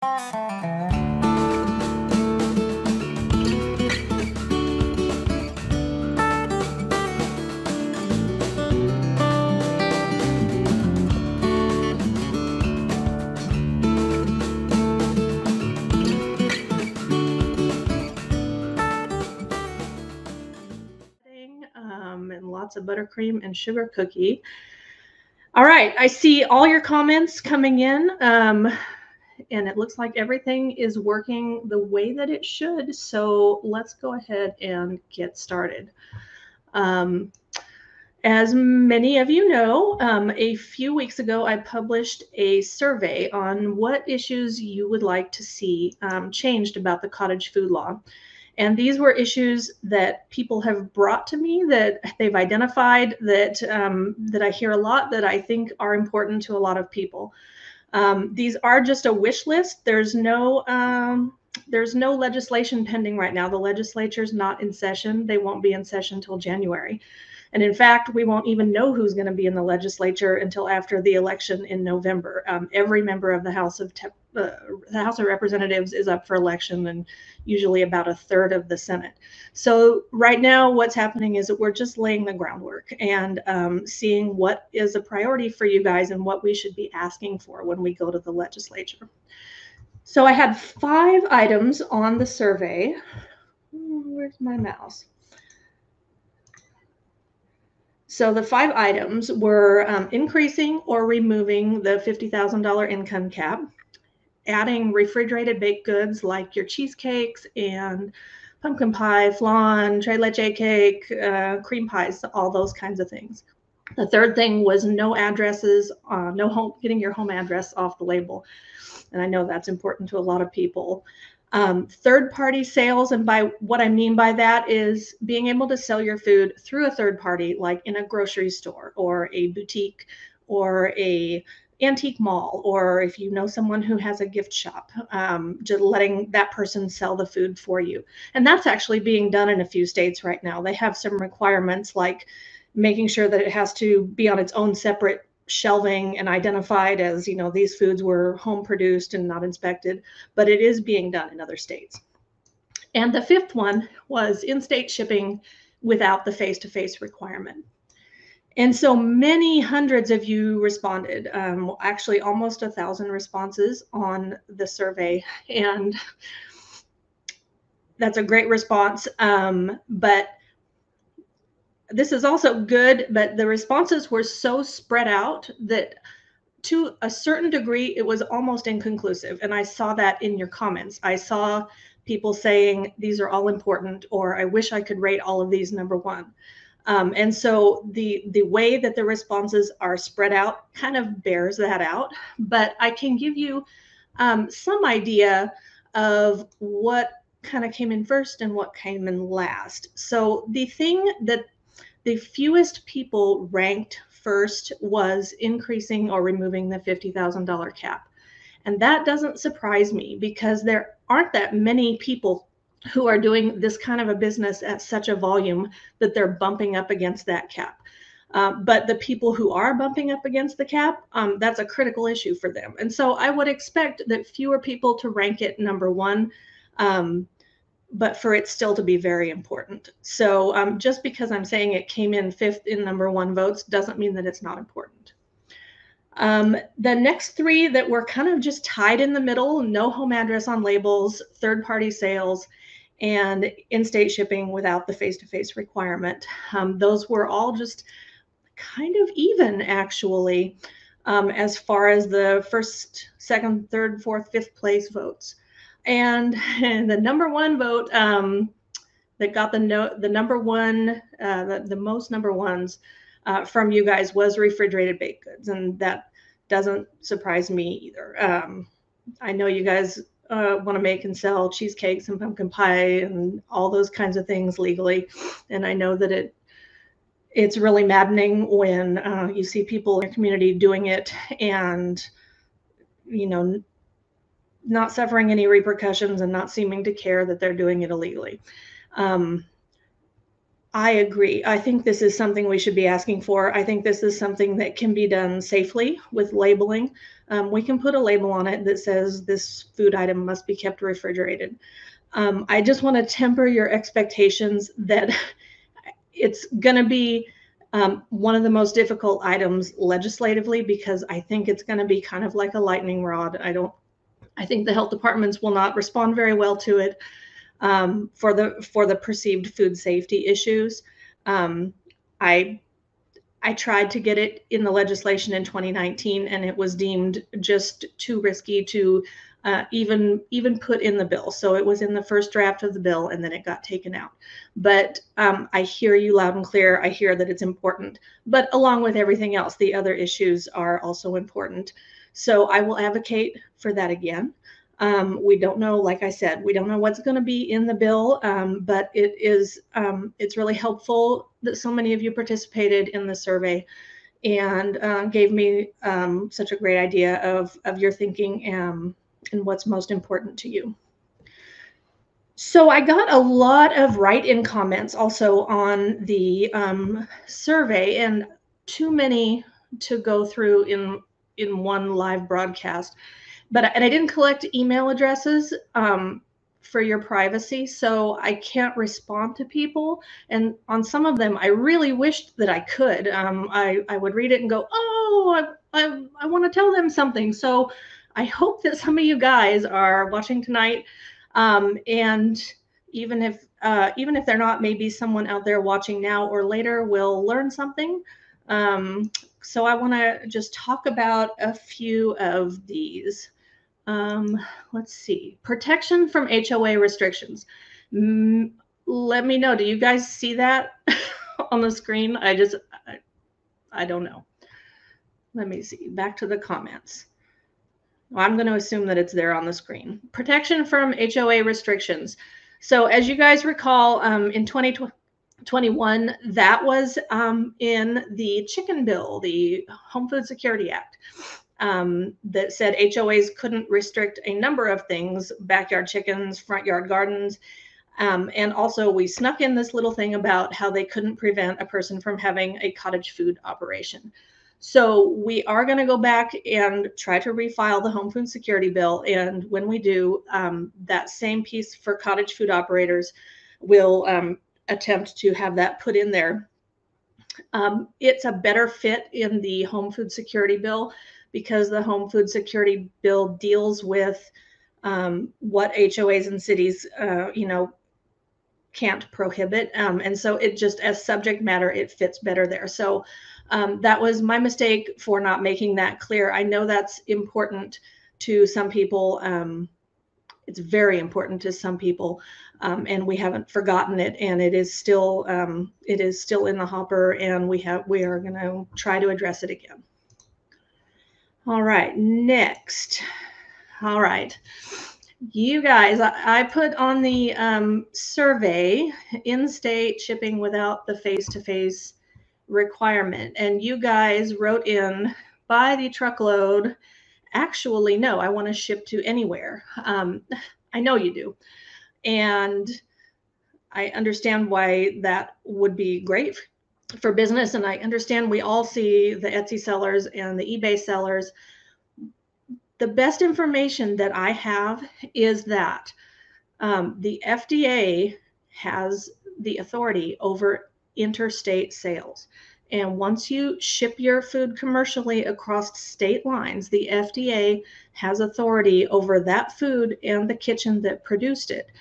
And lots of buttercream and sugar cookie. All right, I see all your comments coming in, and it looks like everything is working the way that it should. So let's go ahead and get started. As many of you know, a few weeks ago, I published a survey on what issues you would like to see changed about the cottage food law. And these were issues that people have brought to me, that they've identified, that I hear a lot, that I think are important to a lot of people. These are just a wish list. There's no legislation pending right now. The legislature's not in session. They won't be in session until January. And in fact, we won't even know who's going to be in the legislature until after the election in November. Every member of the House of Representatives is up for election, and usually about a third of the Senate. So right now, what's happening is that we're just laying the groundwork and seeing what is a priority for you guys and what we should be asking for when we go to the legislature. So I had 5 items on the survey. Where's my mouse? So the 5 items were increasing or removing the $50,000 income cap, adding refrigerated baked goods like your cheesecakes and pumpkin pie, flan, tres leche cake, cream pies, all those kinds of things. The third thing was no addresses, getting your home address off the label. And I know that's important to a lot of people. Third-party sales, and by what I mean by that is being able to sell your food through a third party, like in a grocery store or a boutique or a antique mall, or if you know someone who has a gift shop, just letting that person sell the food for you. And that's actually being done in a few states right now. They have some requirements like making sure that it has to be on its own separate shelving and identified as, these foods were home produced and not inspected, but it is being done in other states. And the 5th one was in-state shipping without the face-to-face requirement. And so many hundreds of you responded, actually almost 1,000 responses on the survey. And that's a great response. But this is also good, but the responses were so spread out that to a certain degree, it was almost inconclusive. And I saw that in your comments. I saw people saying, these are all important, or I wish I could rate all of these number 1. And so the way that the responses are spread out kind of bears that out. But I can give you some idea of what kind of came in first and what came in last. So the thing that the fewest people ranked first was increasing or removing the $50,000 cap. And that doesn't surprise me because there aren't that many people who are doing this kind of a business at such a volume that they're bumping up against that cap. But the people who are bumping up against the cap, that's a critical issue for them. And so I would expect that fewer people to rank it number 1, but for it still to be very important. So just because I'm saying it came in 5th in number 1 votes doesn't mean that it's not important. The next 3 that were kind of just tied in the middle, no home address on labels, third-party sales, and in-state shipping without the face-to-face requirement. Those were all just kind of even, actually, as far as the 1st, 2nd, 3rd, 4th, 5th place votes. And the number 1 vote that got the number 1, the most number 1s from you guys was refrigerated baked goods, and that doesn't surprise me either. I know you guys want to make and sell cheesecakes and pumpkin pie and all those kinds of things legally, and I know that it's really maddening when you see people in your community doing it and not suffering any repercussions and not seeming to care that they're doing it illegally. I agree. I think this is something we should be asking for. I think this is something that can be done safely with labeling. We can put a label on it that says this food item must be kept refrigerated. I just want to temper your expectations that it's going to be one of the most difficult items legislatively, because I think it's going to be kind of like a lightning rod. I think the health departments will not respond very well to it for the perceived food safety issues. I I tried to get it in the legislation in 2019, and it was deemed just too risky to even put in the bill. So it was in the first draft of the bill, and then it got taken out. But I hear you loud and clear. I hear that it's important. But along with everything else, the other issues are also important. So I will advocate for that again. We don't know, like I said, we don't know what's going to be in the bill, but it's really helpful that so many of you participated in the survey and gave me such a great idea of your thinking and what's most important to you. So I got a lot of write-in comments also on the survey, and too many to go through in one live broadcast. And I didn't collect email addresses for your privacy, so I can't respond to people. And on some of them, I really wished that I could. I would read it and go, oh, I want to tell them something. So I hope that some of you guys are watching tonight, and even if they're not, maybe someone out there watching now or later will learn something. So I want to just talk about a few of these. Let's see. Protection from HOA restrictions. Let me know. Do you guys see that on the screen? I don't know. Let me see. Back to the comments. Well, I'm going to assume that it's there on the screen. Protection from HOA restrictions. So as you guys recall, in 2021, that was in the chicken bill, the Home Food Security Act. That said HOAs couldn't restrict a number of things: backyard chickens, front yard gardens. And also we snuck in this little thing about how they couldn't prevent a person from having a cottage food operation. So we are going to go back and try to refile the Home Food Security Bill. And when we do, that same piece for cottage food operators will attempt to have that put in there. It's a better fit in the Home Food Security Bill, because the Home Food Security Bill deals with what HOAs and cities, can't prohibit. And so it just, as subject matter, it fits better there. So that was my mistake for not making that clear. I know that's important to some people. It's very important to some people, and we haven't forgotten it. And it is still in the hopper, and we are going to try to address it again. All right, next. All right, you guys, I put on the survey in-state shipping without the face-to-face requirement, and you guys wrote in by the truckload. Actually, no, I want to ship to anywhere. I know you do, and I understand why that would be great for business, and I understand we all see the Etsy sellers and the eBay sellers. The best information that I have is that the FDA has the authority over interstate sales. And once you ship your food commercially across state lines, the FDA has authority over that food and the kitchen that produced it.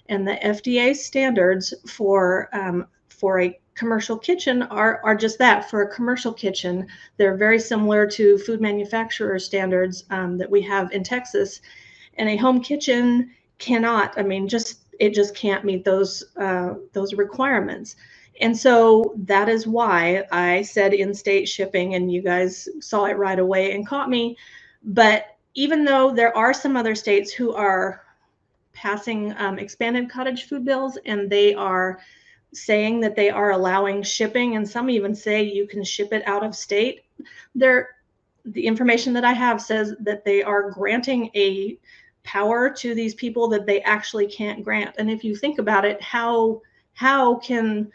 And the FDA standards for a commercial kitchen are just that. For a commercial kitchen, they're very similar to food manufacturer standards that we have in Texas. And a home kitchen cannot. I mean, it just can't meet those requirements. And so that is why I said in-state shipping, and you guys saw it right away and caught me. But even though there are some other states who are passing expanded cottage food bills, and they are saying that they are allowing shipping, and some even say you can ship it out of state, the information that I have says that they are granting a power to these people that they actually can't grant. And if you think about it, how can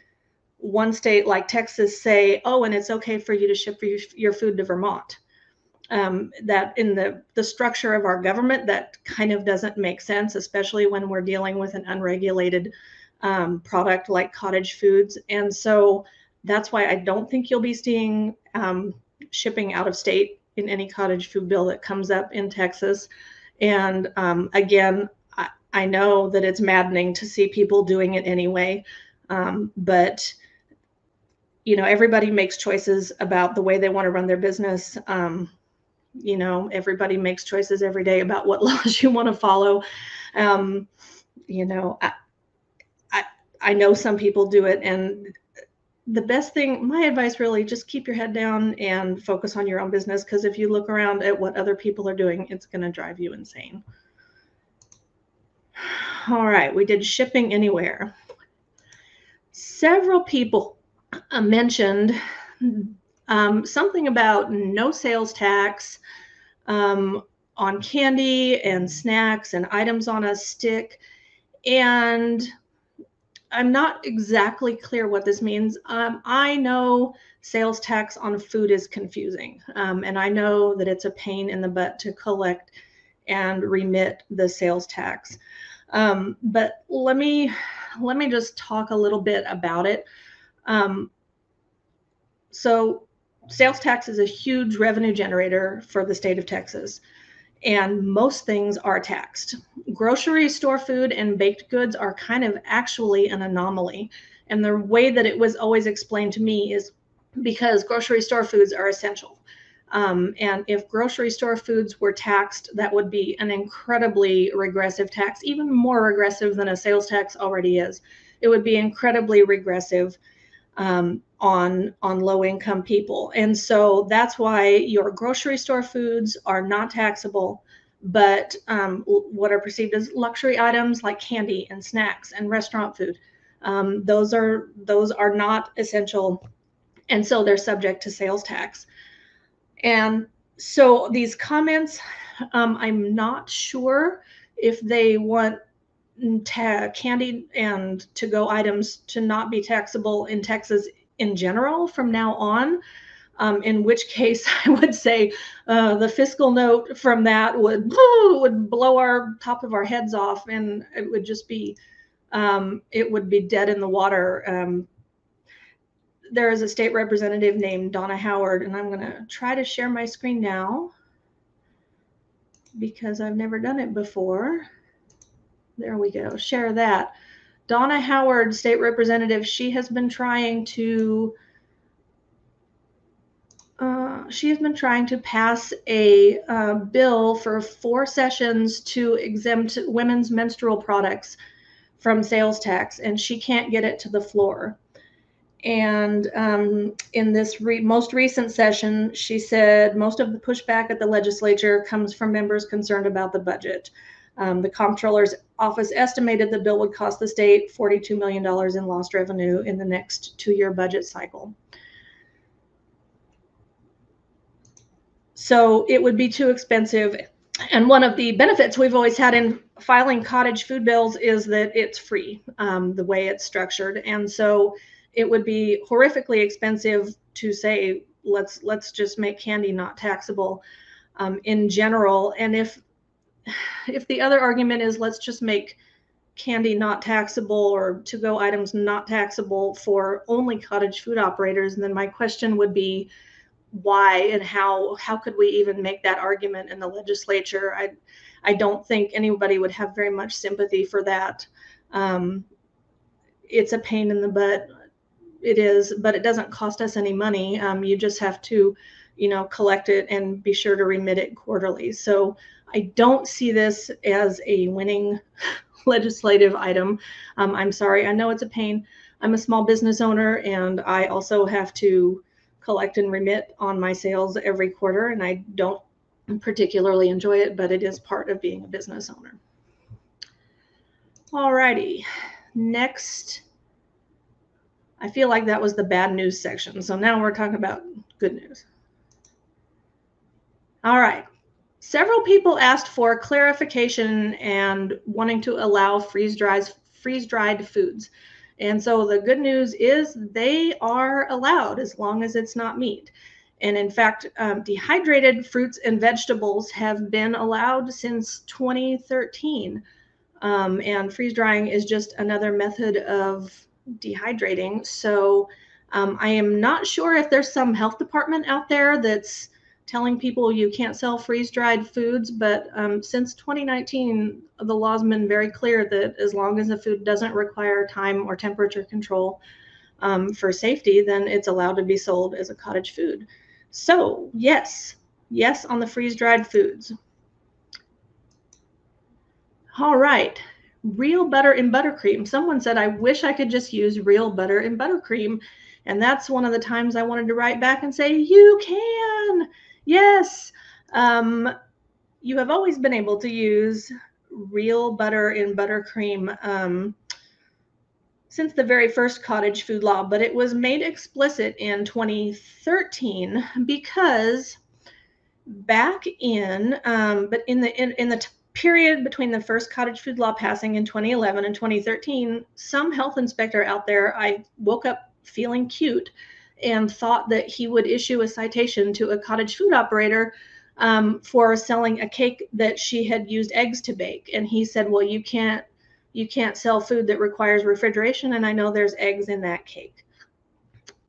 one state like Texas say, oh, and it's okay for you to ship your food to Vermont. That in the structure of our government, that kind of doesn't make sense, especially when we're dealing with an unregulated product like cottage foods. And so that's why I don't think you'll be seeing shipping out of state in any cottage food bill that comes up in Texas. And again, I know that it's maddening to see people doing it anyway, but you know, everybody makes choices about the way they want to run their business. You know, everybody makes choices every day about what laws you want to follow. You know, I know some people do it, and the best thing, my advice really, just keep your head down and focus on your own business, because if you look around at what other people are doing, it's going to drive you insane. All right, we did shipping anywhere. Several people mentioned something about no sales tax on candy and snacks and items on a stick. And I'm not exactly clear what this means. I know sales tax on food is confusing. And I know that it's a pain in the butt to collect and remit the sales tax. But let me just talk a little bit about it. So sales tax is a huge revenue generator for the state of Texas, and most things are taxed. Grocery store food and baked goods are kind of actually an anomaly. And the way that it was always explained to me is because grocery store foods are essential. And if grocery store foods were taxed, that would be an incredibly regressive tax, even more regressive than a sales tax already is. It would be incredibly regressive on low-income people. And so that's why your grocery store foods are not taxable, but what are perceived as luxury items like candy and snacks and restaurant food, those are not essential, and so they're subject to sales tax. And so these comments, I'm not sure if they want candy and to-go items to not be taxable in Texas in general from now on, in which case I would say the fiscal note from that would blow our top of our heads off, and it would just be it would be dead in the water. There is a state representative named Donna Howard, and I'm going to try to share my screen now because I've never done it before. There we go. Share that. Donna Howard, state representative, she has been trying to pass a bill for 4 sessions to exempt women's menstrual products from sales tax, and she can't get it to the floor. And in this most recent session, she said most of the pushback at the legislature comes from members concerned about the budget. The comptroller's office estimated the bill would cost the state $42 million in lost revenue in the next 2-year budget cycle. So it would be too expensive. And one of the benefits we've always had in filing cottage food bills is that it's free, the way it's structured. And so it would be horrifically expensive to say, let's just make candy not taxable in general. And if the other argument is let's just make candy not taxable or to-go items not taxable for only cottage food operators, and then my question would be why and how could we even make that argument in the legislature? I don't think anybody would have very much sympathy for that. It's a pain in the butt. It is, but it doesn't cost us any money. You just have to, collect it and be sure to remit it quarterly. So I don't see this as a winning legislative item. I'm sorry. I know it's a pain. I'm a small business owner, and I also have to collect and remit on my sales every quarter, and I don't particularly enjoy it, but it is part of being a business owner. All righty. Next. I feel like that was the bad news section. So now we're talking about good news. All right. Several people asked for clarification and wanting to allow freeze-dried foods. And so the good news is they are allowed as long as it's not meat. And in fact, dehydrated fruits and vegetables have been allowed since 2013. And freeze drying is just another method of dehydrating. So I am not sure if there's some health department out there that's telling people you can't sell freeze dried foods, but since 2019, the law's been very clear that as long as the food doesn't require time or temperature control for safety, then it's allowed to be sold as a cottage food. So yes on the freeze dried foods. All right, real butter and buttercream. Someone said, I wish I could just use real butter and buttercream. And that's one of the times I wanted to write back and say, you can. Yes. You have always been able to use real butter and buttercream since the very first cottage food law, but it was made explicit in 2013 because back in, but in the period between the first cottage food law passing in 2011 and 2013, some health inspector out there, I woke up feeling cute and thought that he would issue a citation to a cottage food operator for selling a cake that she had used eggs to bake. And he said, well, you can't sell food that requires refrigeration, and I know there's eggs in that cake.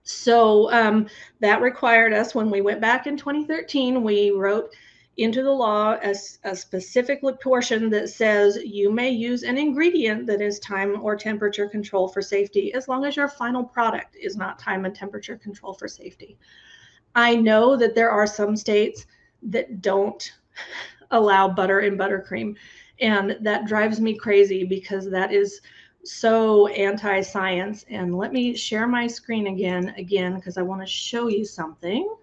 So that required us, when we went back in 2013, we wrote into the law a specific portion that says you may use an ingredient that is time or temperature control for safety, as long as your final product is not time and temperature control for safety. I know that there are some states that don't allow butter and buttercream, and that drives me crazy because that is so anti-science. And let me share my screen again because I want to show you something.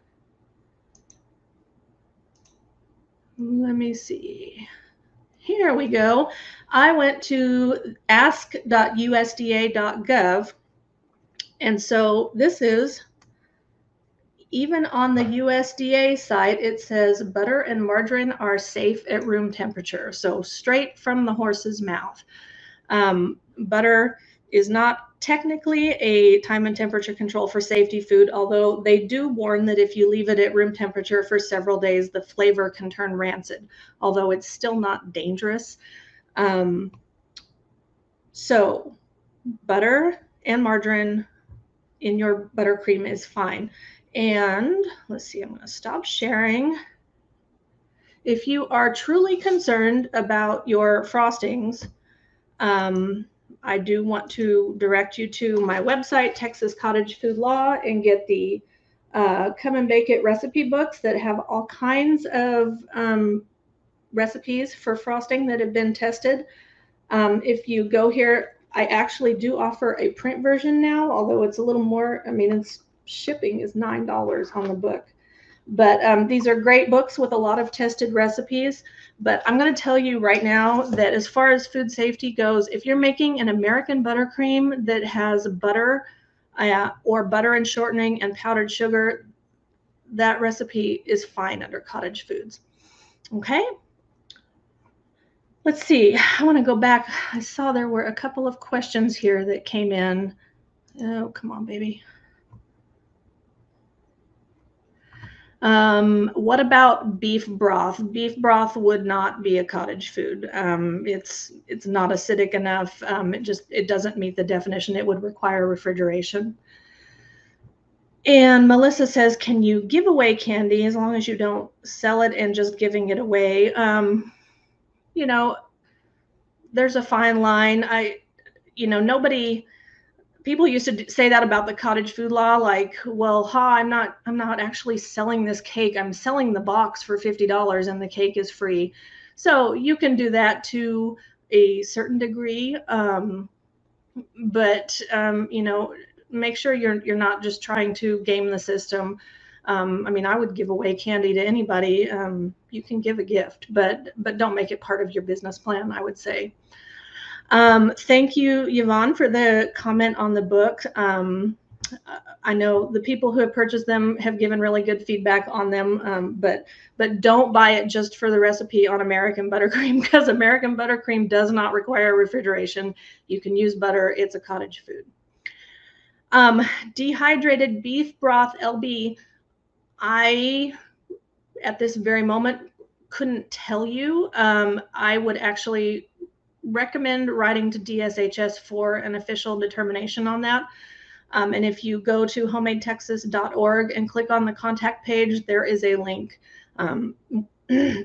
Let me see. Here we go. I went to ask.usda.gov, and so this is, even on the USDA site, it says butter and margarine are safe at room temperature. So straight from the horse's mouth. Butter is not technically a time and temperature control for safety food, although they do warn that if you leave it at room temperature for several days, the flavor can turn rancid, although it's still not dangerous. So butter and margarine in your buttercream is fine. And let's see, I'm going to stop sharing. If you are truly concerned about your frostings, I do want to direct you to my website, Texas Cottage Food Law, and get the Come and Bake It recipe books that have all kinds of recipes for frosting that have been tested. If you go here, I actually do offer a print version now, although it's a little more, I mean, it's shipping is $9 on the book. But these are great books with a lot of tested recipes. But I'm going to tell you right now that as far as food safety goes, if you're making an American buttercream that has butter or butter and shortening and powdered sugar, that recipe is fine under cottage foods. Okay? Let's see. I want to go back. I saw there were a couple of questions here that came in. Oh, come on, baby. What about beef broth? Beef broth would not be a cottage food. It's not acidic enough. It doesn't meet the definition. It would require refrigeration. And Melissa says, can you give away candy as long as you don't sell it and just giving it away? You know, there's a fine line. People used to say that about the cottage food law, like, well, I'm not actually selling this cake. I'm selling the box for $50 and the cake is free. So you can do that to a certain degree, but make sure you're not just trying to game the system. I mean, I would give away candy to anybody. You can give a gift, but don't make it part of your business plan, I would say. Thank you, Yvonne, for the comment on the book. I know the people who have purchased them have given really good feedback on them, but don't buy it just for the recipe on American buttercream, because American buttercream does not require refrigeration. You can use butter. It's a cottage food. Dehydrated beef broth LB. I, at this very moment, couldn't tell you. I would actually recommend writing to DSHS for an official determination on that. And if you go to homemadetexas.org and click on the contact page, there is a link.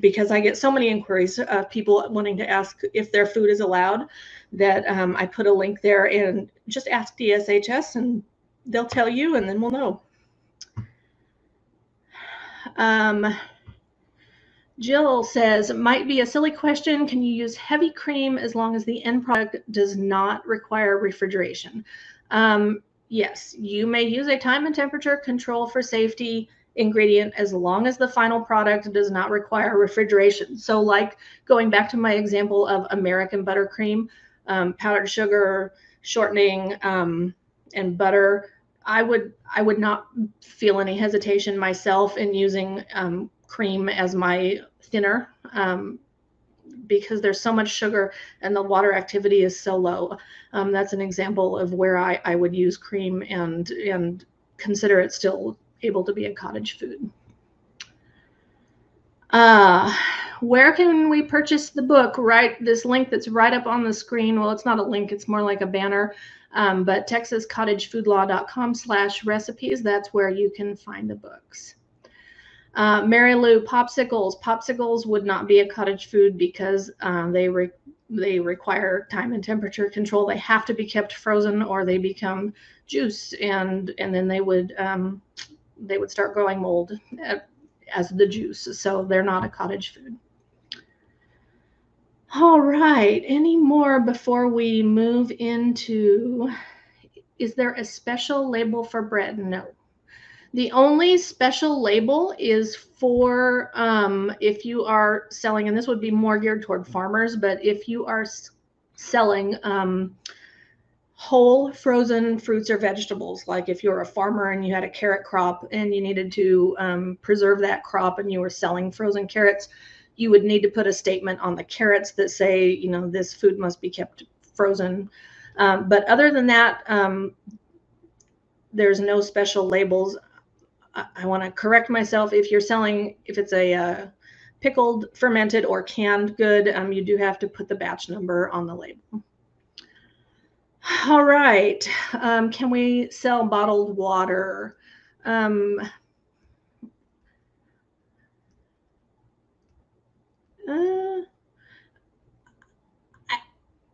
Because I get so many inquiries of people wanting to ask if their food is allowed, that I put a link there, and just ask DSHS and they'll tell you, and then we'll know. Jill says, might be a silly question. Can you use heavy cream as long as the end product does not require refrigeration? Yes, you may use a time and temperature control for safety ingredient as long as the final product does not require refrigeration. So like going back to my example of American buttercream, powdered sugar, shortening, and butter, I would not feel any hesitation myself in using cream as my thinner, because there's so much sugar and the water activity is so low. That's an example of where I would use cream and consider it still able to be a cottage food. Where can we purchase the book? Right, this link that's right up on the screen. Well, it's not a link, it's more like a banner. But texascottagefoodlaw.com/recipes, that's where you can find the books. Mary Lou, popsicles. Popsicles would not be a cottage food because they require time and temperature control. They have to be kept frozen or they become juice, and then they would start growing mold as the juice. So they're not a cottage food. All right, any more before we move into, is there a special label for bread? No. The only special label is for if you are selling, and this would be more geared toward farmers, but if you are selling whole frozen fruits or vegetables, like if you're a farmer and you had a carrot crop and you needed to preserve that crop and you were selling frozen carrots, you would need to put a statement on the carrots that say, you know, this food must be kept frozen. But other than that, there's no special labels. I want to correct myself. If you're selling, if it's a pickled, fermented, or canned good, you do have to put the batch number on the label. All right. Can we sell bottled water? I'm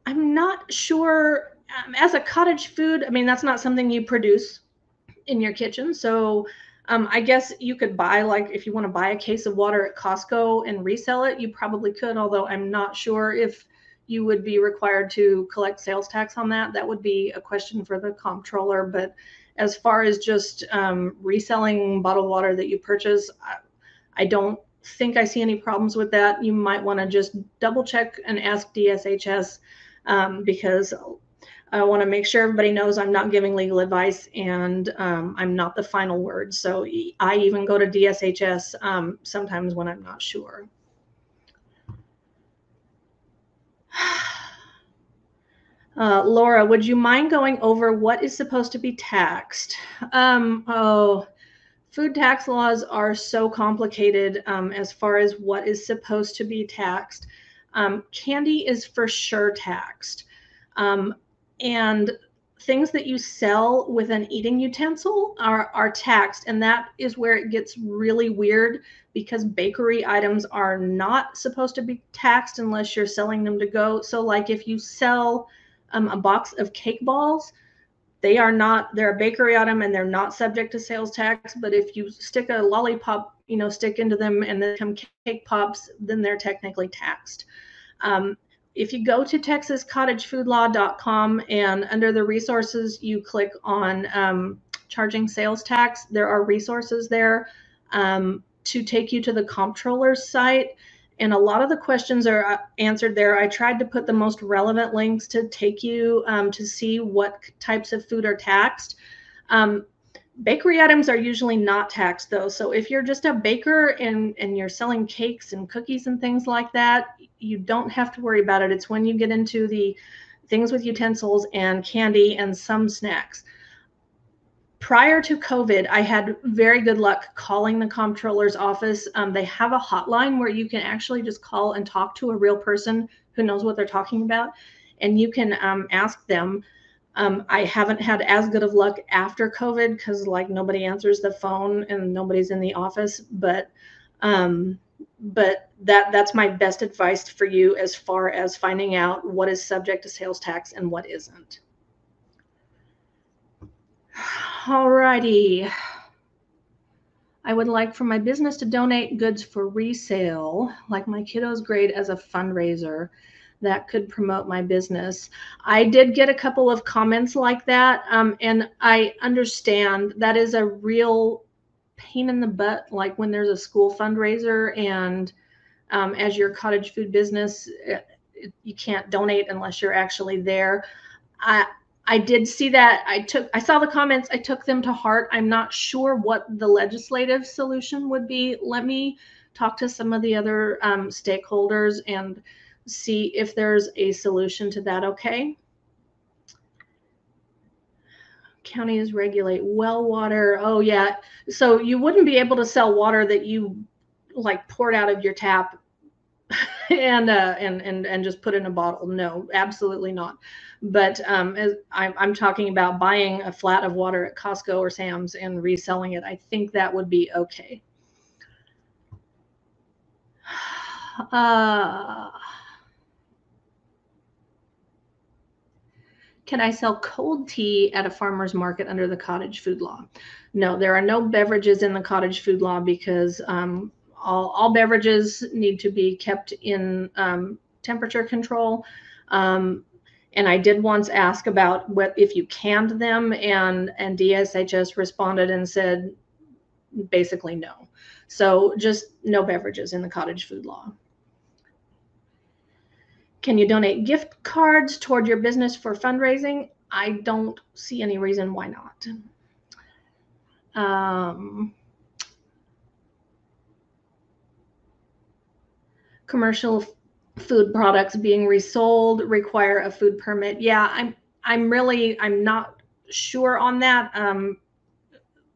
not sure. As a cottage food, I mean, that's not something you produce in your kitchen. So I guess you could buy, like if you want to buy a case of water at Costco and resell it, you probably could, although I'm not sure if you would be required to collect sales tax on that. That would be a question for the comptroller. But as far as just reselling bottled water that you purchase, I don't think I see any problems with that. You might want to just double check and ask DSHS, because I want to make sure everybody knows I'm not giving legal advice, and I'm not the final word. So I even go to DSHS sometimes when I'm not sure. Laura, would you mind going over what is supposed to be taxed? Food tax laws are so complicated as far as what is supposed to be taxed. Candy is for sure taxed. And things that you sell with an eating utensil are taxed. And that is where it gets really weird, because bakery items are not supposed to be taxed unless you're selling them to go. So like if you sell a box of cake balls, they're a bakery item and they're not subject to sales tax. But if you stick a lollipop, stick into them and they become cake pops, then they're technically taxed. If you go to texascottagefoodlaw.com and under the resources, you click on charging sales tax, there are resources there to take you to the comptroller's site. And a lot of the questions are answered there. I tried to put the most relevant links to take you to see what types of food are taxed. Bakery items are usually not taxed though. So if you're just a baker and you're selling cakes and cookies and things like that, you don't have to worry about it. It's when you get into the things with utensils and candy and some snacks. Prior to COVID, I had very good luck calling the comptroller's office. They have a hotline where you can actually just call and talk to a real person who knows what they're talking about, and you can ask them. I haven't had as good of luck after COVID because like nobody answers the phone and nobody's in the office, but that's my best advice for you as far as finding out what is subject to sales tax and what isn't. Alrighty. I would like for my business to donate goods for resale, like my kiddo's grade, as a fundraiser that could promote my business. I did get a couple of comments like that, and I understand that is a real pain in the butt, like when there's a school fundraiser and as your cottage food business, you can't donate unless you're actually there. I did see that. I saw the comments. I took them to heart. I'm not sure what the legislative solution would be. Let me talk to some of the other stakeholders and see if there's a solution to that. Okay. Counties regulate well water. Oh yeah. So you wouldn't be able to sell water that you like poured out of your tap and just put in a bottle. No, absolutely not. But as I'm talking about buying a flat of water at Costco or Sam's and reselling it, I think that would be okay. Can I sell cold tea at a farmer's market under the cottage food law? No, there are no beverages in the cottage food law because all beverages need to be kept in temperature control. And I did once ask about what if you canned them, and DSHS responded and said basically no. So just no beverages in the cottage food law. Can you donate gift cards toward your business for fundraising? I don't see any reason why not. Commercial food products being resold require a food permit. Yeah, I'm not sure on that.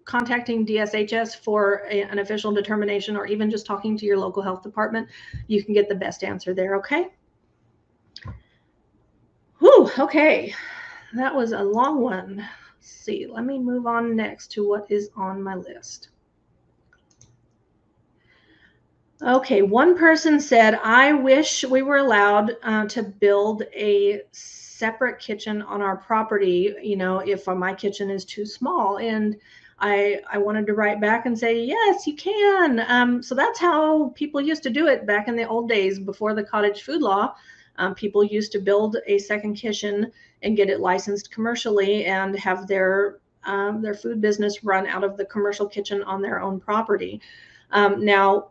Contacting DSHS for an official determination, or even just talking to your local health department, you can get the best answer there. Okay. Whew, okay. That was a long one. Let's see. Let me move on next to what is on my list. Okay, one person said, I wish we were allowed to build a separate kitchen on our property, you know, if my kitchen is too small. And I wanted to write back and say, yes, you can. So that's how people used to do it back in the old days before the cottage food law. People used to build a second kitchen and get it licensed commercially and have their food business run out of the commercial kitchen on their own property. Now,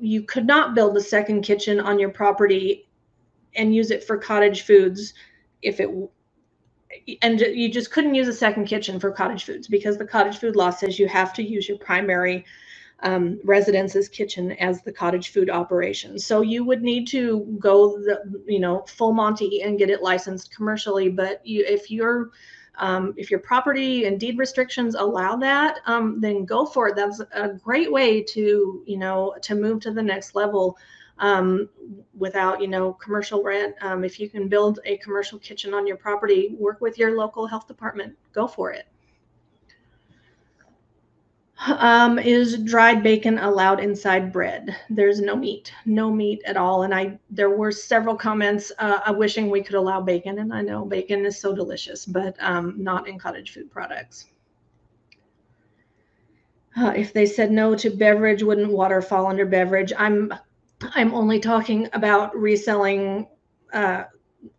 you could not build a second kitchen on your property and use it for cottage foods and you just couldn't use a second kitchen for cottage foods because the cottage food law says you have to use your primary residence's kitchen as the cottage food operation. So you would need to go full Monty and get it licensed commercially. But if your property and deed restrictions allow that, then go for it. That's a great way to move to the next level without commercial rent. If you can build a commercial kitchen on your property, work with your local health department. Go for it. Is dried bacon allowed inside bread? There's no meat at all. And there were several comments wishing we could allow bacon, and I know bacon is so delicious, but not in cottage food products. If they said no to beverage, wouldn't water fall under beverage? I'm only talking about reselling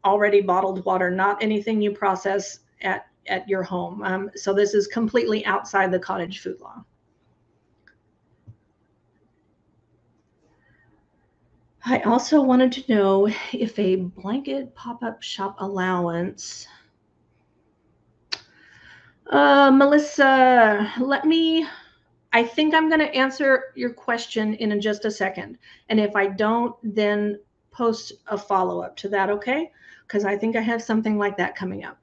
already bottled water, not anything you process at your home. So this is completely outside the cottage food law. I also wanted to know if a blanket pop-up shop allowance. Melissa, I think I'm going to answer your question in just a second. And if I don't, then post a follow-up to that, okay? Because I think I have something like that coming up.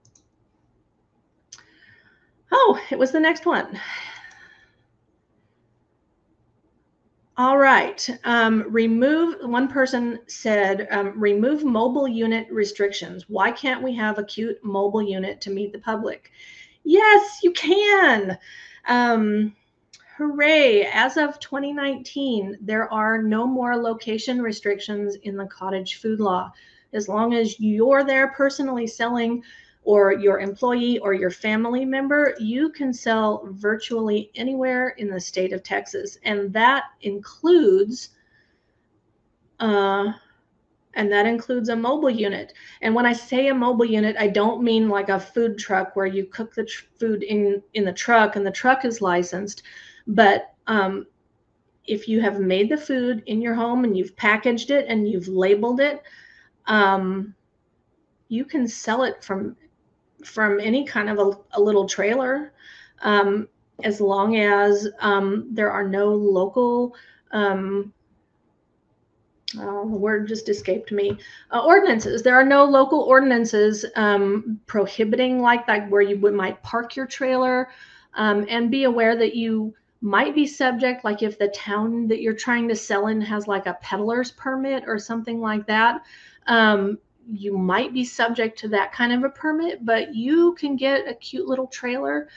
Oh, it was the next one. All right. One person said, remove mobile unit restrictions. Why can't we have a cute mobile unit to meet the public? Yes, you can. Hooray. As of 2019, there are no more location restrictions in the cottage food law. As long as you're there personally selling, or your employee or your family member, you can sell virtually anywhere in the state of Texas. And that includes a mobile unit. And when I say a mobile unit, I don't mean like a food truck where you cook the food in the truck and the truck is licensed. But if you have made the food in your home and you've packaged it and you've labeled it, you can sell it from any kind of a little trailer, as long as there are no local, the word just escaped me, ordinances. There are no local ordinances prohibiting like where you might park your trailer, and be aware that you might be subject, like if the town that you're trying to sell in has like a peddler's permit or something like that, you might be subject to that kind of a permit. But you can get a cute little trailer,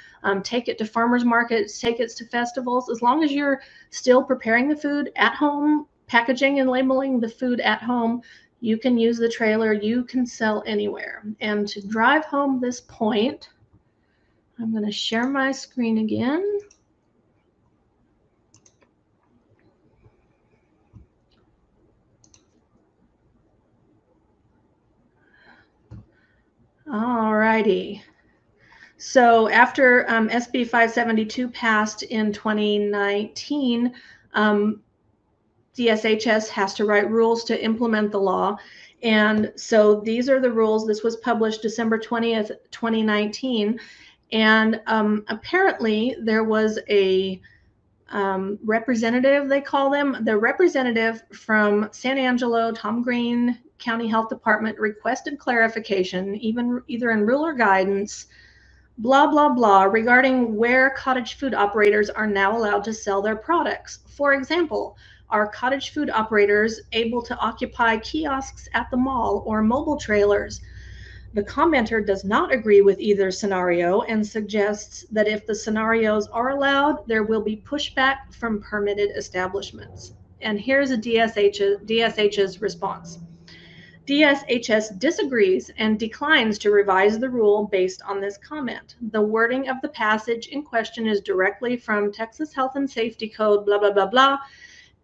take it to farmers markets, take it to festivals, as long as you're still preparing the food at home, packaging and labeling the food at home. You can use the trailer, you can sell anywhere. And to drive home this point, I'm going to share my screen again. All righty. So after SB 572 passed in 2019, DSHS has to write rules to implement the law. And so these are the rules. This was published December 20th, 2019. And apparently there was a representative, they call them, the representative from San Angelo, Tom Green County Health Department requested clarification, either in rule or guidance, blah, blah, blah, regarding where cottage food operators are now allowed to sell their products. For example, are cottage food operators able to occupy kiosks at the mall or mobile trailers? The commenter does not agree with either scenario and suggests that if the scenarios are allowed, there will be pushback from permitted establishments. And here's a DSH's response. DSHS disagrees and declines to revise the rule based on this comment. The wording of the passage in question is directly from Texas Health and Safety Code, blah, blah, blah, blah.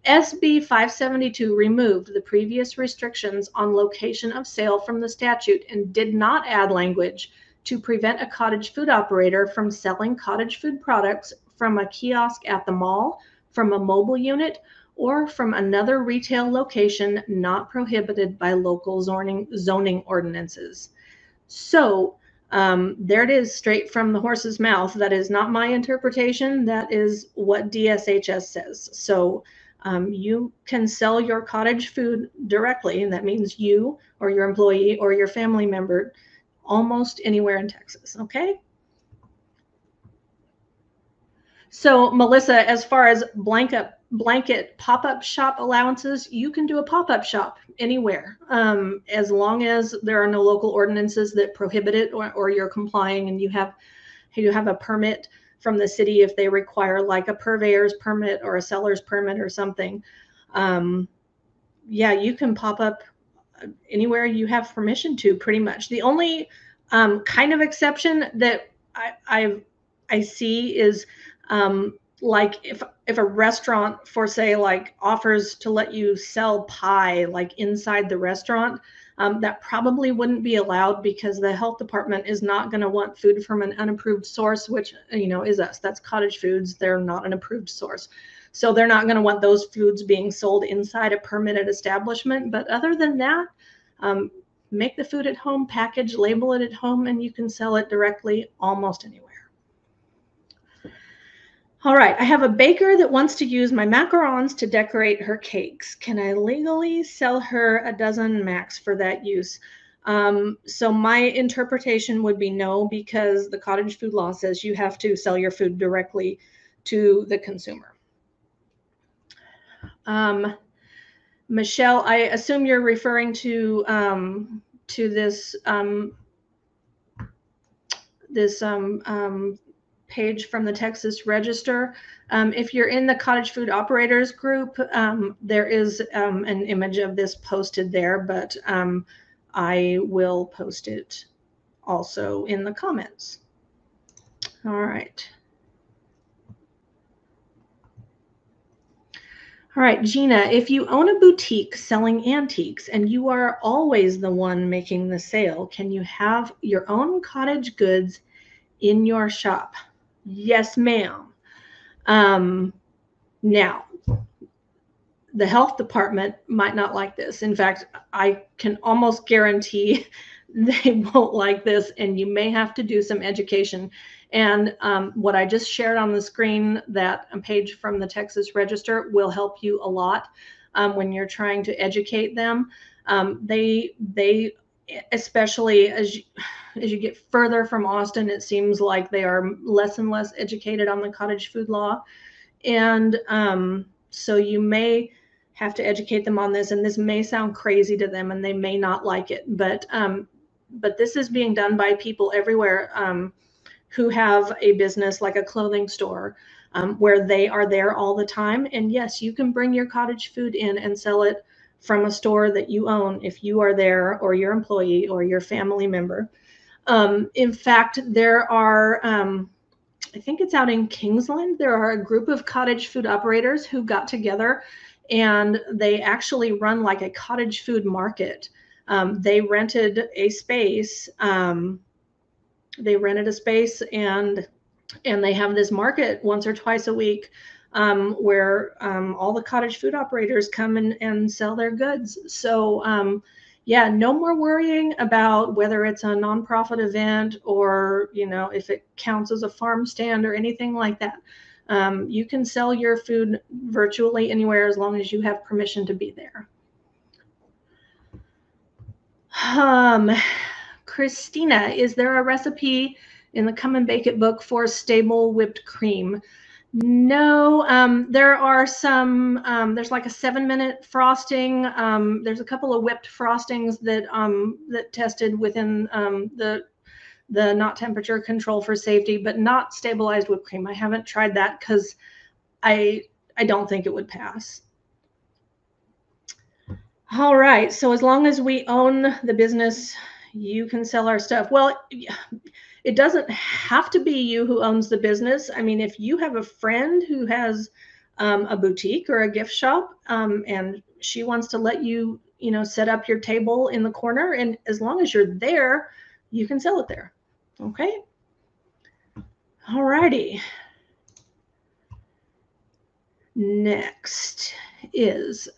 SB 572 removed the previous restrictions on location of sale from the statute and did not add language to prevent a cottage food operator from selling cottage food products from a kiosk at the mall, from a mobile unit, or from another retail location not prohibited by local zoning ordinances. So there it is, straight from the horse's mouth. That is not my interpretation. That is what DSHS says. So you can sell your cottage food directly, and that means you or your employee or your family member almost anywhere in Texas, okay? So Melissa, as far as blanket pop-up shop allowances, you can do a pop-up shop anywhere, as long as there are no local ordinances that prohibit it, or you're complying and you have a permit from the city if they require like a purveyor's permit or a seller's permit or something. Yeah, you can pop up anywhere you have permission to, pretty much. The only kind of exception that I see is like if a restaurant, for say, like offers to let you sell pie like inside the restaurant, that probably wouldn't be allowed, because the health department is not going to want food from an unapproved source, which, you know, is us. That's Cottage Foods. They're not an approved source. So they're not going to want those foods being sold inside a permitted establishment. But other than that, make the food at home, package, label it at home, and you can sell it directly almost anywhere. All right, I have a baker that wants to use my macarons to decorate her cakes. Can I legally sell her a dozen max for that use? So my interpretation would be no, because the cottage food law says you have to sell your food directly to the consumer. Michelle, I assume you're referring to this page from the Texas Register. If you're in the Cottage Food Operators group, there is an image of this posted there, but I will post it also in the comments. All right. All right, Gina, if you own a boutique selling antiques and you are always the one making the sale, can you have your own cottage goods in your shop? Yes, ma'am. Now, the health department might not like this. In fact, I can almost guarantee they won't like this, and you may have to do some education. And what I just shared on the screen, that page from the Texas Register, will help you a lot when you're trying to educate them. They especially as you get further from Austin, it seems like they are less and less educated on the cottage food law. And so you may have to educate them on this, and this may sound crazy to them and they may not like it, but this is being done by people everywhere who have a business like a clothing store, where they are there all the time. And yes, you can bring your cottage food in and sell it from a store that you own if you are there, or your employee or your family member. In fact, there are I think it's out in Kingsland, there are a group of cottage food operators who got together, and they actually run like a cottage food market. They rented a space. And they have this market once or twice a week, where all the cottage food operators come and sell their goods. So yeah, no more worrying about whether it's a nonprofit event, or if it counts as a farm stand or anything like that. You can sell your food virtually anywhere as long as you have permission to be there. Christina, is there a recipe in the Come and Bake It book for stable whipped cream? No, there are some, there's like a 7-minute frosting. There's a couple of whipped frostings that tested within the not temperature control for safety, but not stabilized whipped cream. I haven't tried that because I don't think it would pass. All right, so as long as we own the business, you can sell our stuff. Well, it doesn't have to be you who owns the business. I mean, if you have a friend who has a boutique or a gift shop, and she wants to let you, set up your table in the corner, and as long as you're there, you can sell it there. Okay. All righty. Next is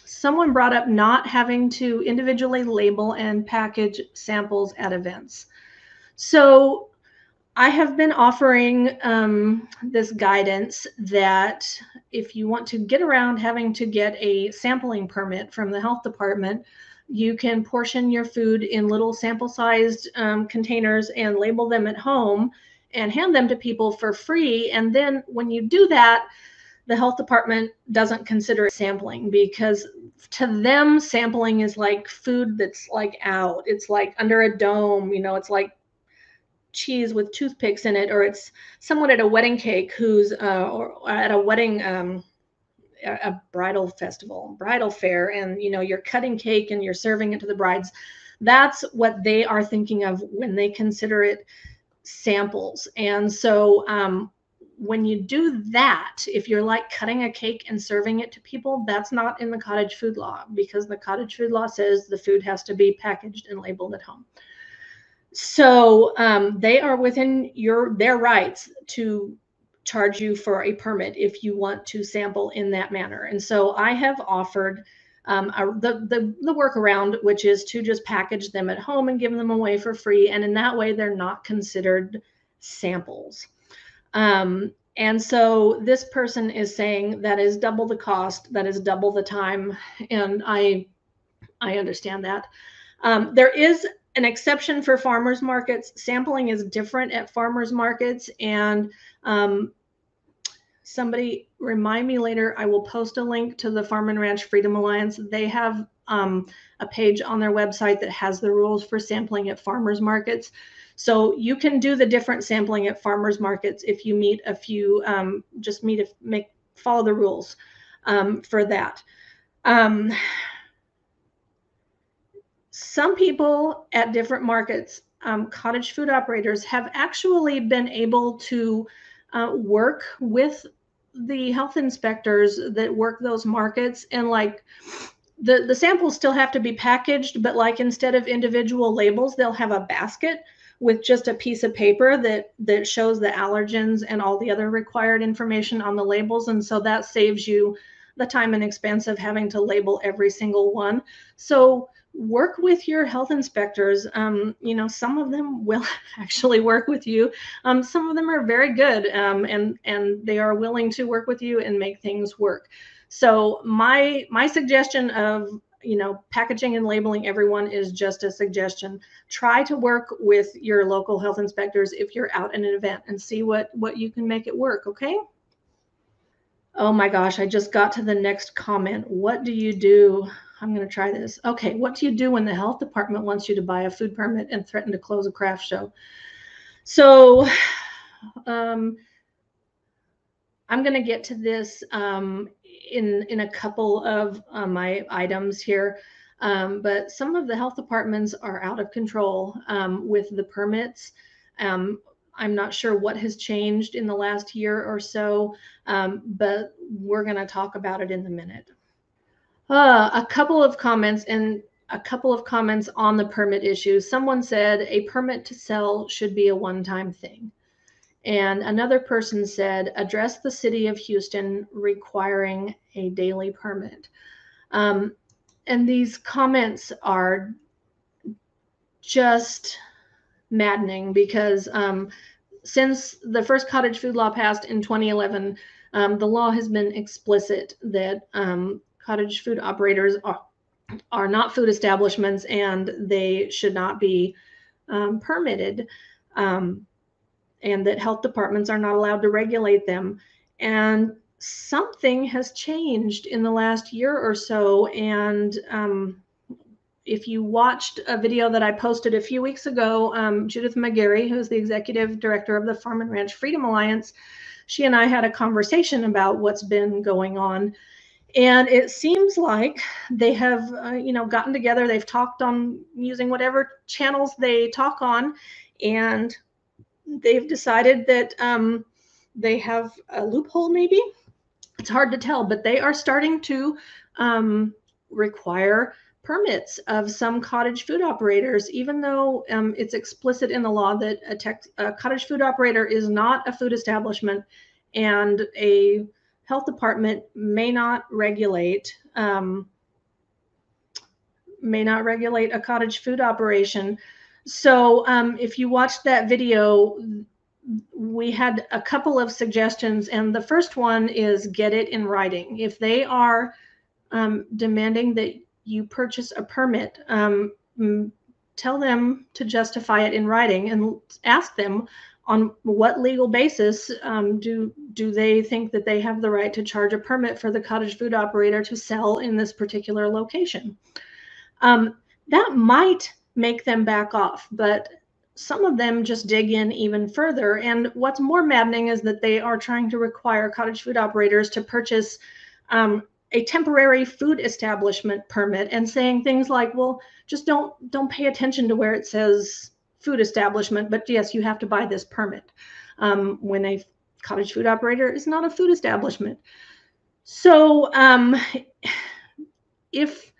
someone brought up not having to individually label and package samples at events. So I have been offering this guidance that if you want to get around having to get a sampling permit from the health department, you can portion your food in little sample-sized containers and label them at home and hand them to people for free. And then when you do that, the health department doesn't consider it sampling, because to them, sampling is like food that's like out. It's like under a dome, it's like cheese with toothpicks in it, or it's someone at a wedding cake who's or at a wedding, a bridal fair, and you're cutting cake and you're serving it to the brides. That's what they are thinking of when they consider it samples. And so when you do that, if you're like cutting a cake and serving it to people, that's not in the cottage food law, because the cottage food law says the food has to be packaged and labeled at home. So they are within their rights to charge you for a permit if you want to sample in that manner. And so I have offered the workaround, which is to just package them at home and give them away for free. And in that way, they're not considered samples. And so this person is saying that is double the cost, that is double the time. And I understand that. There is an exception for farmers markets. Sampling is different at farmers markets. And somebody remind me later, I will post a link to the Farm and Ranch Freedom Alliance. They have a page on their website that has the rules for sampling at farmers markets. So you can do the different sampling at farmers markets if you meet a few, follow the rules for that. Some people at different markets, cottage food operators, have actually been able to work with the health inspectors that work those markets, and like the samples still have to be packaged, but like instead of individual labels, they'll have a basket with just a piece of paper that shows the allergens and all the other required information on the labels. And so that saves you the time and expense of having to label every single one. So work with your health inspectors. Some of them will actually work with you. Some of them are very good, and they are willing to work with you and make things work. So my suggestion of packaging and labeling everyone is just a suggestion. Try to work with your local health inspectors if you're out at an event and see what you can make it work. Okay. Oh my gosh, I just got to the next comment. What do you do? I'm going to try this. Okay, what do you do when the health department wants you to buy a food permit and threaten to close a craft show? So I'm going to get to this in a couple of my items here. But some of the health departments are out of control with the permits. I'm not sure what has changed in the last year or so, but we're going to talk about it in a minute. A couple of comments on the permit issue. Someone said a permit to sell should be a one-time thing. And another person said, address the city of Houston requiring a daily permit. And these comments are just maddening because since the first cottage food law passed in 2011, the law has been explicit that cottage food operators are not food establishments and they should not be permitted, and that health departments are not allowed to regulate them. And something has changed in the last year or so. And if you watched a video that I posted a few weeks ago, Judith McGarry, who's the executive director of the Farm and Ranch Freedom Alliance, she and I had a conversation about what's been going on. And it seems like they have, gotten together. They've talked on using whatever channels they talk on, and they've decided that they have a loophole, maybe. It's hard to tell, but they are starting to require permits of some cottage food operators, even though it's explicit in the law that a cottage food operator is not a food establishment, and a health department may not regulate a cottage food operation. So if you watched that video, we had a couple of suggestions, and the first one is get it in writing. If they are demanding that you purchase a permit, tell them to justify it in writing and ask them on what legal basis do they think that they have the right to charge a permit for the cottage food operator to sell in this particular location. That might make them back off, but some of them just dig in even further. And what's more maddening is that they are trying to require cottage food operators to purchase a temporary food establishment permit, and saying things like, well, just don't pay attention to where it says food establishment, but yes, you have to buy this permit, when a cottage food operator is not a food establishment. So if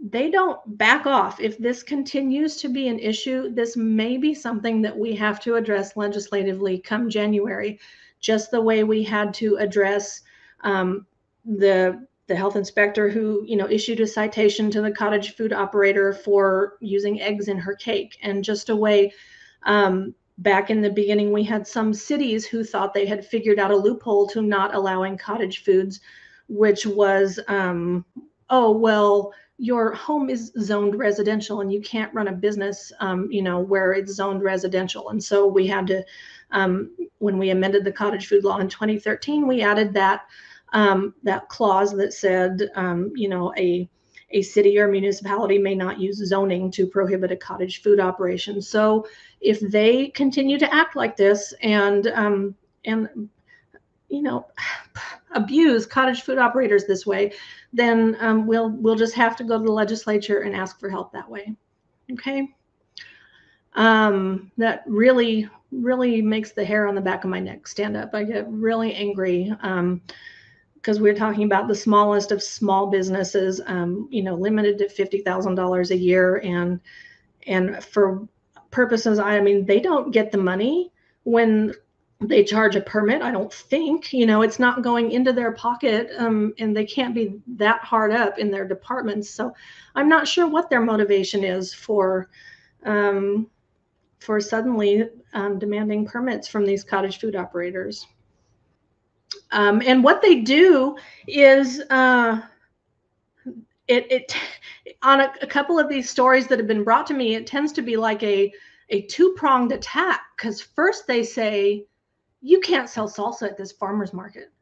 they don't back off, if this continues to be an issue, this may be something that we have to address legislatively come January, just the way we had to address the health inspector who issued a citation to the cottage food operator for using eggs in her cake, and just a way back in the beginning, we had some cities who thought they had figured out a loophole to not allowing cottage foods, which was, oh, well, your home is zoned residential and you can't run a business, where it's zoned residential. And so we had to, when we amended the cottage food law in 2013, we added that clause that said, a city or municipality may not use zoning to prohibit a cottage food operation. So if they continue to act like this and abuse cottage food operators this way, then we'll just have to go to the legislature and ask for help that way. Okay. That really makes the hair on the back of my neck stand up. I get really angry because we're talking about the smallest of small businesses, limited to $50,000 a year, and for purposes, they don't get the money when they charge a permit. I don't think, it's not going into their pocket, and they can't be that hard up in their departments. So I'm not sure what their motivation is for suddenly demanding permits from these cottage food operators. And what they do is it on a couple of these stories that have been brought to me, it tends to be like a two-pronged attack, because first they say, you can't sell salsa at this farmer's market.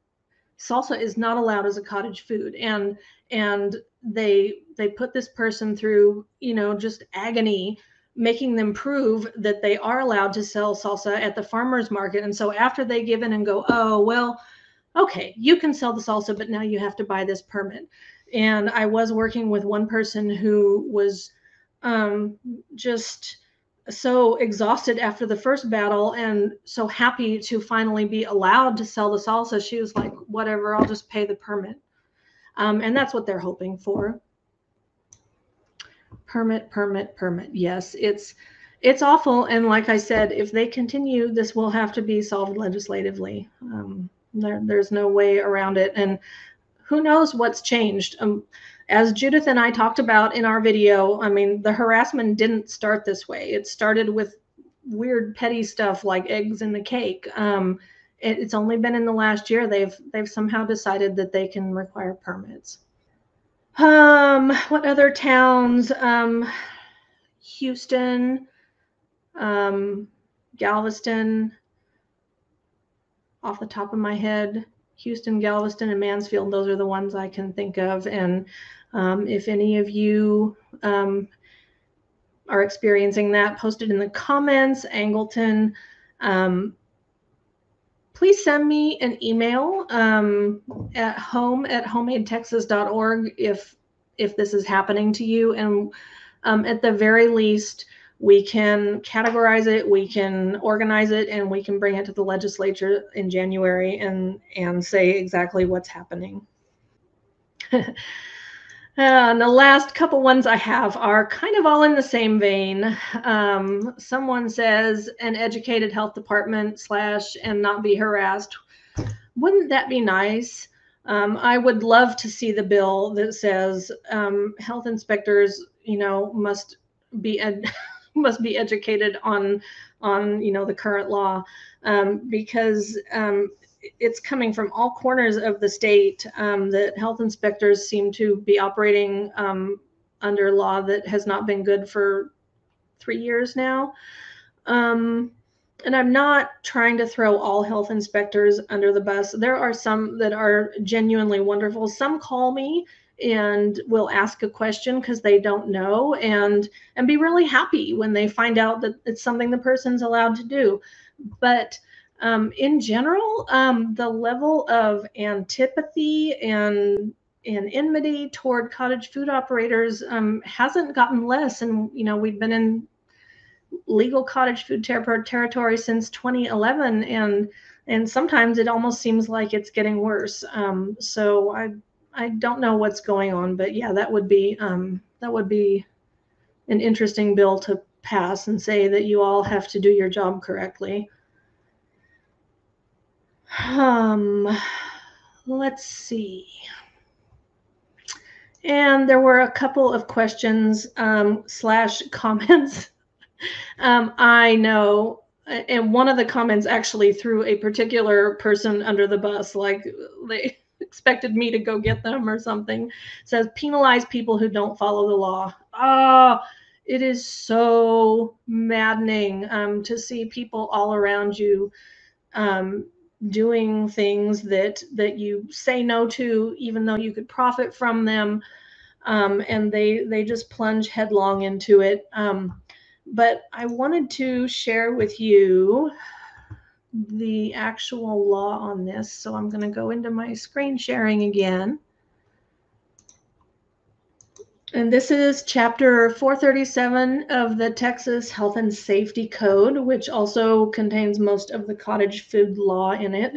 Salsa is not allowed as a cottage food. And they put this person through, just agony, making them prove that they are allowed to sell salsa at the farmer's market. And so after they give in and go, oh, well, okay, you can sell the salsa, but now you have to buy this permit. And I was working with one person who was just so exhausted after the first battle and so happy to finally be allowed to sell the salsa. She was like, whatever, I'll just pay the permit. And that's what they're hoping for. Permit. Yes, it's awful. And like I said, if they continue, this will have to be solved legislatively. There's no way around it. And who knows what's changed. As Judith and I talked about in our video, the harassment didn't start this way. It started with weird petty stuff like eggs in the cake. It's only been in the last year they've somehow decided that they can require permits. What other towns? Houston, Galveston, off the top of my head. Houston, Galveston, and Mansfield, those are the ones I can think of. And if any of you are experiencing that, post it in the comments. Angleton, please send me an email at home@homeadetexas.org if this is happening to you. And at the very least, we can categorize it, we can organize it, and we can bring it to the legislature in January and say exactly what's happening. And the last couple ones I have are kind of all in the same vein. Someone says an educated health department / and not be harassed. Wouldn't that be nice? I would love to see the bill that says health inspectors, must be educated on the current law, because it's coming from all corners of the state that health inspectors seem to be operating under law that has not been good for 3 years now. And I'm not trying to throw all health inspectors under the bus. There are some that are genuinely wonderful. Some call me and will ask a question because they don't know, and be really happy when they find out that it's something the person's allowed to do. But in general, the level of antipathy and enmity toward cottage food operators hasn't gotten less. And we've been in legal cottage food territory since 2011, and sometimes it almost seems like it's getting worse. So I don't know what's going on, but yeah, that would be an interesting bill to pass and say that you all have to do your job correctly. Let's see. And there were a couple of questions / comments. I know and one of the comments actually threw a particular person under the bus, like they expected me to go get them or something. It says, penalize people who don't follow the law. It is so maddening to see people all around you doing things that you say no to, even though you could profit from them, and they just plunge headlong into it. But I wanted to share with you the actual law on this. So I'm going to go into my screen sharing again. And this is Chapter 437 of the Texas Health and Safety Code, which also contains most of the cottage food law in it.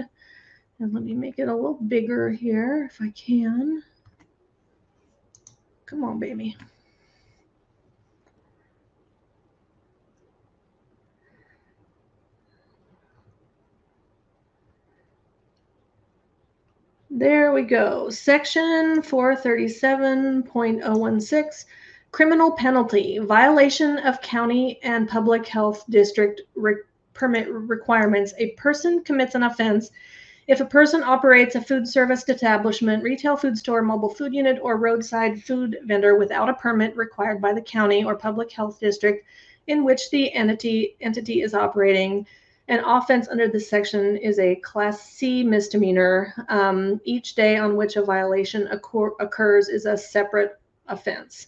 And let me make it a little bigger here if I can. Come on, baby. There we go. Section 437.016, criminal penalty, violation of county and public health district permit requirements. A person commits an offense if a person operates a food service establishment, retail food store, mobile food unit, or roadside food vendor without a permit required by the county or public health district in which the entity is operating. An offense under this section is a Class C misdemeanor. Each day on which a violation occurs is a separate offense.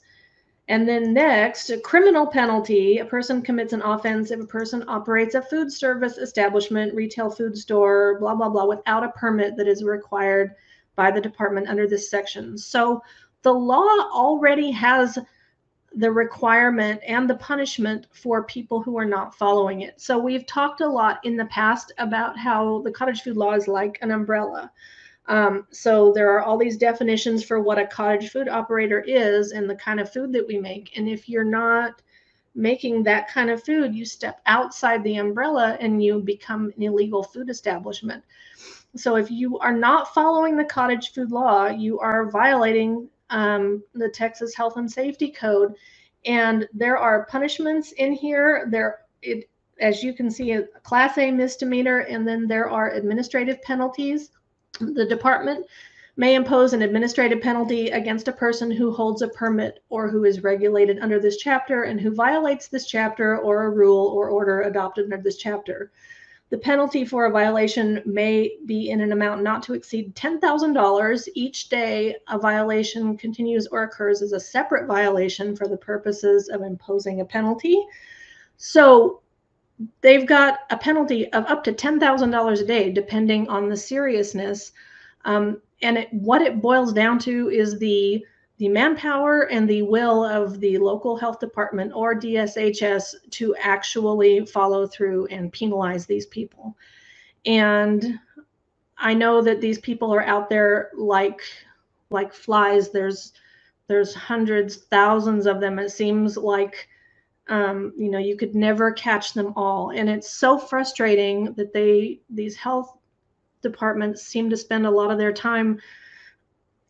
And then next, a criminal penalty. A person commits an offense if a person operates a food service establishment, retail food store, blah, blah, blah, without a permit that is required by the department under this section. So the law already has the requirement and the punishment for people who are not following it. So we've talked a lot in the past about how the cottage food law is like an umbrella. So there are all these definitions for what a cottage food operator is and the kind of food that we make. And if you're not making that kind of food, you step outside the umbrella and you become an illegal food establishment. So if you are not following the cottage food law, you are violating the Texas Health and Safety Code. And there are punishments in here. As you can see, a Class A misdemeanor, and then there are administrative penalties. The department may impose an administrative penalty against a person who holds a permit or who is regulated under this chapter and who violates this chapter or a rule or order adopted under this chapter. The penalty for a violation may be in an amount not to exceed $10,000. Each day a violation continues or occurs as a separate violation for the purposes of imposing a penalty. So they've got a penalty of up to $10,000 a day, depending on the seriousness. And what it boils down to is the manpower and the will of the local health department or DSHS to actually follow through and penalize these people. And I know that these people are out there like flies. There's hundreds, thousands of them. It seems like you could never catch them all. And it's so frustrating that these health departments seem to spend a lot of their time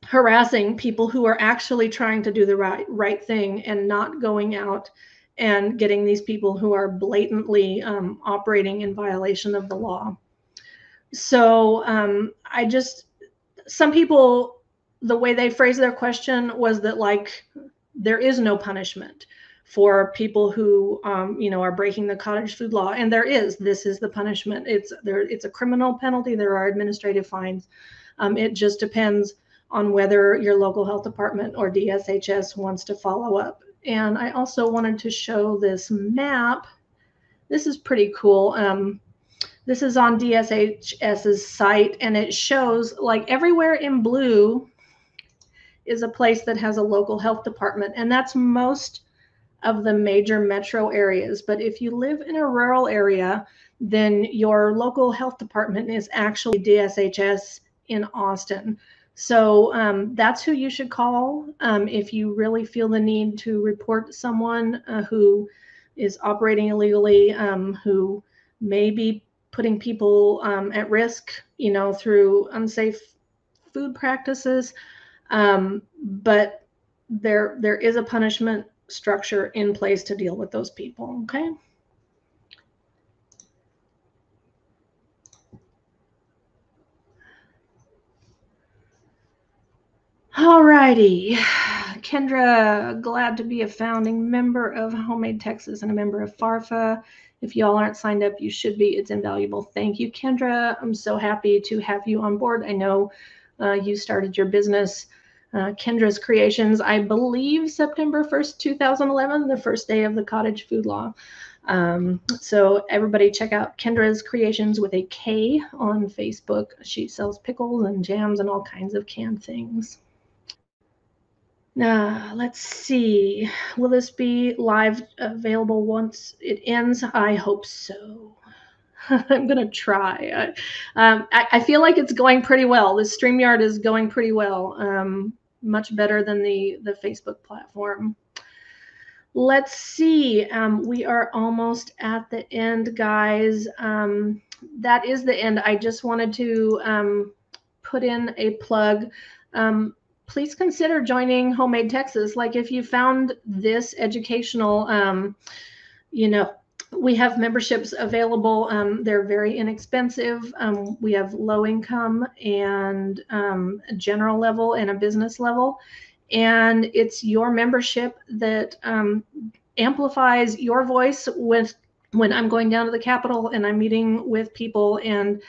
harassing people who are actually trying to do the right thing and not going out and getting these people who are blatantly operating in violation of the law. So some people, the way they phrased their question was that like there is no punishment for people who are breaking the cottage food law, and this is the punishment. It's a criminal penalty. There are administrative fines. It just depends on whether your local health department or DSHS wants to follow up. And I also wanted to show this map. This is pretty cool. This is on DSHS's site, and it shows like everywhere in blue is a place that has a local health department, and that's most of the major metro areas. But if you live in a rural area, then your local health department is actually DSHS in Austin. So that's who you should call if you really feel the need to report someone who is operating illegally, who may be putting people at risk, through unsafe food practices. But there is a punishment structure in place to deal with those people. Okay. All righty. Kendra, glad to be a founding member of Homemade Texas and a member of FARFA. If y'all aren't signed up, you should be. It's invaluable. Thank you, Kendra. I'm so happy to have you on board. I know you started your business, Kendra's Creations, I believe September 1st, 2011, the first day of the Cottage Food Law. So everybody check out Kendra's Creations with a K on Facebook. She sells pickles and jams and all kinds of canned things. Now, let's see. Will this be live available once it ends? I hope so. I'm going to try. I feel like it's going pretty well. The StreamYard is going pretty well, much better than the Facebook platform. Let's see. We are almost at the end, guys. That is the end. I just wanted to put in a plug. Please consider joining Homemade Texas. Like if you found this educational, we have memberships available. They're very inexpensive. We have low income and general level and a business level. And it's your membership that amplifies your voice when I'm going down to the Capitol and I'm meeting with people and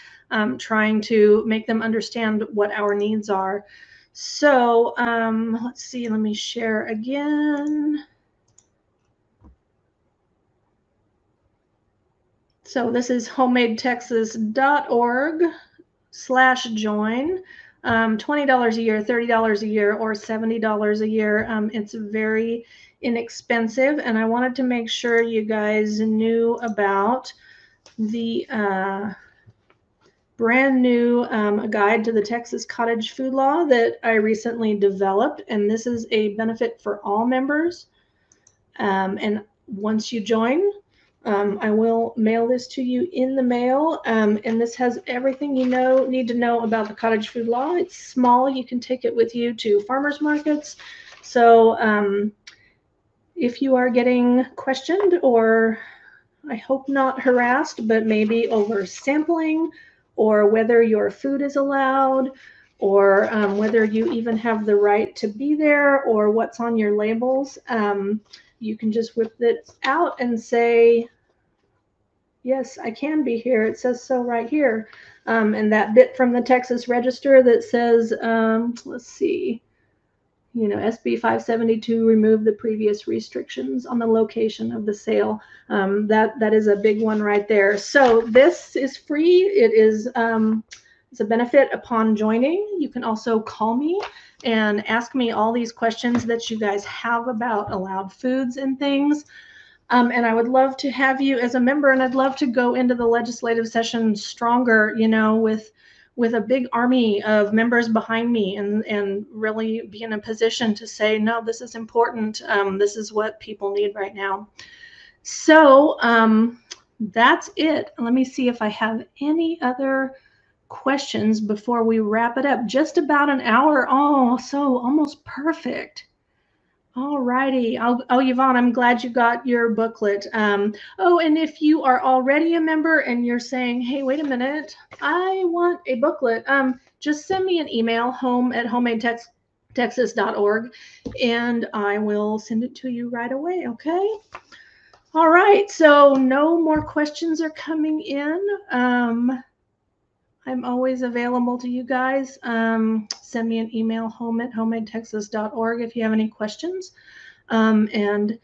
trying to make them understand what our needs are. So let's see, let me share again. So this is homadetexas.org/join. $20 a year, $30 a year, or $70 a year. It's very inexpensive, and I wanted to make sure you guys knew about the brand new guide to the Texas Cottage Food Law that I recently developed, and this is a benefit for all members. And once you join, I will mail this to you in the mail, and this has everything you need to know about the Cottage Food Law. It's small. You can take it with you to farmers markets. So if you are getting questioned, or I hope not harassed, but maybe over sampling, or whether your food is allowed, or whether you even have the right to be there, or what's on your labels, you can just whip it out and say, yes, I can be here. It says so right here. And that bit from the Texas Register that says, let's see, SB 572, remove the previous restrictions on the location of the sale. That is a big one right there. So this is free. It is it's a benefit upon joining. You can also call me and ask me all these questions that you guys have about allowed foods and things. And I would love to have you as a member, and I'd love to go into the legislative session stronger, with a big army of members behind me, and really be in a position to say, no, this is important. This is what people need right now. So that's it. Let me see if I have any other questions before we wrap it up. Just about an hour. Oh, so almost perfect. All righty. Oh, Yvonne, I'm glad you got your booklet. Oh, and if you are already a member and you're saying, hey, wait a minute, I want a booklet, just send me an email, home@homadetexas.org, and I will send it to you right away, okay? All right, so no more questions are coming in. I'm always available to you guys. Send me an email, home@homadetexas.org, if you have any questions. And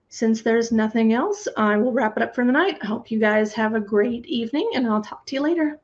since there's nothing else, I will wrap it up for the night. I hope you guys have a great evening, and I'll talk to you later.